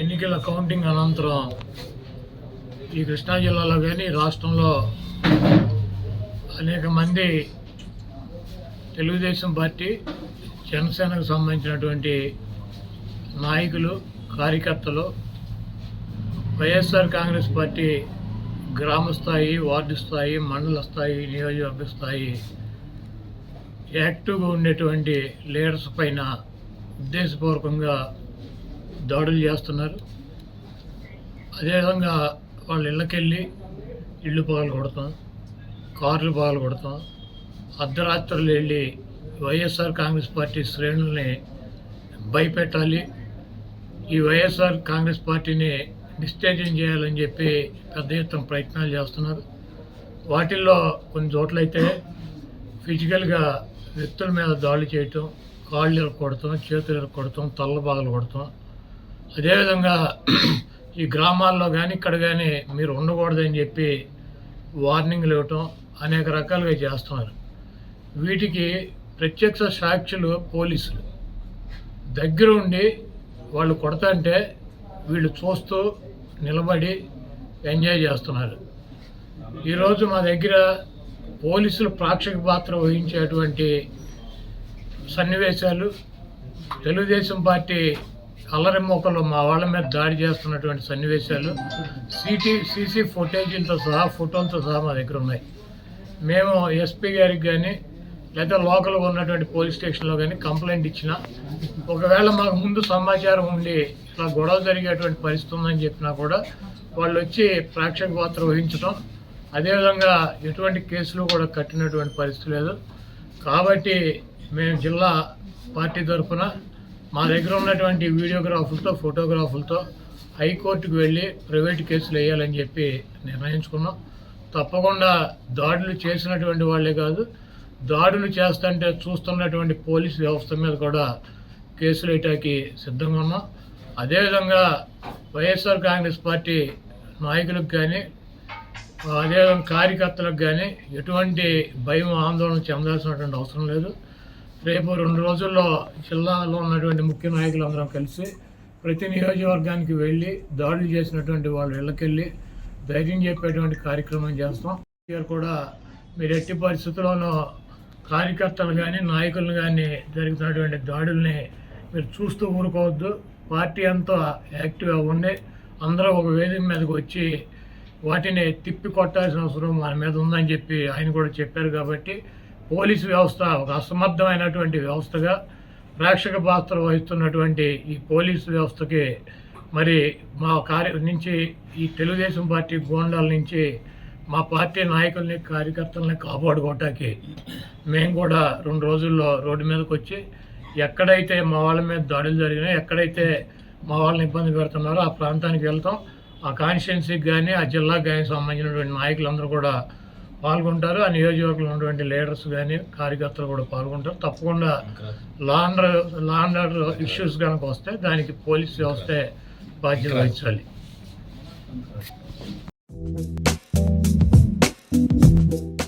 ఎన్నికల కౌంటింగ్ అనంతరం ఈ కృష్ణా జిల్లాలో కానీ రాష్ట్రంలో అనేక మంది తెలుగుదేశం పార్టీ జనసేనకు సంబంధించినటువంటి నాయకులు కార్యకర్తలు వైఎస్ఆర్ కాంగ్రెస్ పార్టీ గ్రామ స్థాయి, వార్డు స్థాయి, మండల స్థాయి, నియోజకవర్గ స్థాయి యాక్టివ్గా ఉండేటువంటి లీడర్స్ పైన ఉద్దేశపూర్వకంగా దాడులు చేస్తున్నారు. అదేవిధంగా వాళ్ళ ఇళ్ళకెళ్ళి ఇళ్ళు పగలు కొడతాం, కార్లు పగలు కొడతాం, అర్ధరాత్రులు వెళ్ళి వైఎస్ఆర్ కాంగ్రెస్ పార్టీ శ్రేణుల్ని భయపెట్టాలి, ఈ వైఎస్ఆర్ కాంగ్రెస్ పార్టీని డిస్టేజం చేయాలని చెప్పి పెద్ద ఎత్తున ప్రయత్నాలు చేస్తున్నారు. వాటిల్లో కొన్ని చోట్లయితే ఫిజికల్గా వ్యక్తుల మీద దాడులు చేయటం, కాళ్ళు ఇరక్కొడతాం, చేతులు ఇరక్కొడతాం, తల్ల బాగలు కొడతాం. అదేవిధంగా ఈ గ్రామాల్లో కానీ ఇక్కడ కానీ మీరు ఉండకూడదని చెప్పి వార్నింగ్లు ఇవ్వటం అనేక రకాలుగా చేస్తున్నారు. వీటికి ప్రత్యక్ష సాక్షులు పోలీసులు దగ్గర ఉండి వాళ్ళు కొడతంటే వీళ్ళు చూస్తూ నిలబడి ఎంజాయ్ చేస్తున్నారు. ఈరోజు మా దగ్గర పోలీసులు ప్రేక్షక పాత్ర వహించేటువంటి సన్నివేశాలు, తెలుగుదేశం పార్టీ అల్లరి మొక్కలు మా వాళ్ళ మీద దాడి చేస్తున్నటువంటి సన్నివేశాలు సీసీ ఫుటేజీలతో సహా, ఫోటోలతో సహా మా దగ్గర ఉన్నాయి. మేము ఎస్పీ గారికి కానీ లేదా లోకల్గా ఉన్నటువంటి పోలీస్ స్టేషన్లో కానీ కంప్లైంట్ ఇచ్చినా, ఒకవేళ మాకు ముందు సమాచారం ఉండి ఇలా గొడవ జరిగేటువంటి పరిస్థితి ఉందని చెప్పినా కూడా వాళ్ళు వచ్చి ప్రేక్షక పాత్ర వహించడం, అదేవిధంగా ఎటువంటి కేసులు కూడా కట్టినటువంటి పరిస్థితి లేదు. కాబట్టి మేము జిల్లా పార్టీ తరఫున మా దగ్గర ఉన్నటువంటి వీడియోగ్రాఫులతో, ఫోటోగ్రాఫులతో హైకోర్టుకు వెళ్ళి ప్రైవేట్ కేసులు వేయాలని చెప్పి నిర్ణయించుకున్నాం. తప్పకుండా దాడులు చేసినటువంటి వాళ్ళే కాదు, దాడులు చేస్తుంటే చూస్తున్నటువంటి పోలీస్ వ్యవస్థ మీద కూడా కేసులు వేయటానికి సిద్ధంగా ఉన్నాం. అదేవిధంగా వైఎస్ఆర్ కాంగ్రెస్ పార్టీ నాయకులకు కానీ, అదేవిధంగా కార్యకర్తలకు కానీ ఎటువంటి భయం, ఆందోళన చెందాల్సినటువంటి అవసరం లేదు. రేపు 2 రోజుల్లో జిల్లాలో ఉన్నటువంటి ముఖ్య నాయకులందరం కలిసి ప్రతి నియోజకవర్గానికి వెళ్ళి దాడులు చేసినటువంటి వాళ్ళ ఇళ్ళకెళ్ళి ధైర్యం చెప్పేటువంటి కార్యక్రమం చేస్తాం. కూడా మీరు ఎట్టి పరిస్థితుల్లోనూ కార్యకర్తలు కానీ, నాయకులు కానీ జరుగుతున్నటువంటి దాడుల్ని మీరు చూస్తూ ఊరుకోవద్దు. పార్టీ అంతా యాక్టివ్గా ఉండి అందరూ ఒక వేదిక మీదకి వచ్చి వాటిని తిప్పి కొట్టాల్సిన అవసరం మన మీద ఉందని చెప్పి ఆయన కూడా చెప్పారు. కాబట్టి పోలీసు వ్యవస్థ ఒక అసమర్థమైనటువంటి వ్యవస్థగా ప్రేక్షక పాత్ర వహిస్తున్నటువంటి ఈ పోలీసు వ్యవస్థకి మరి మా నుంచి ఈ తెలుగుదేశం పార్టీ గోండాల నుంచి మా పార్టీ నాయకుల్ని, కార్యకర్తల్ని కాపాడుకోవటానికి మేము కూడా 2 రోజుల్లో రోడ్డు మీదకి వచ్చి ఎక్కడైతే మా వాళ్ళ మీద దాడులు జరిగినాయో, ఎక్కడైతే మా వాళ్ళని ఇబ్బంది పెడుతున్నారో ఆ ప్రాంతానికి వెళ్తాం. ఆ కాన్స్టిట్యున్సీకి కానీ, ఆ జిల్లాకు కానీ సంబంధించినటువంటి నాయకులందరూ కూడా పాల్గొంటారు. ఆ నియోజకవర్గంలో ఉన్నటువంటి లీడర్స్ కానీ, కార్యకర్తలు కూడా పాల్గొంటారు. తప్పకుండా లా అండ్ ఆర్డర్ ఇష్యూస్ కనుక వస్తే దానికి పోలీస్ వ్యవస్థే బాధ్యత వహించాలి.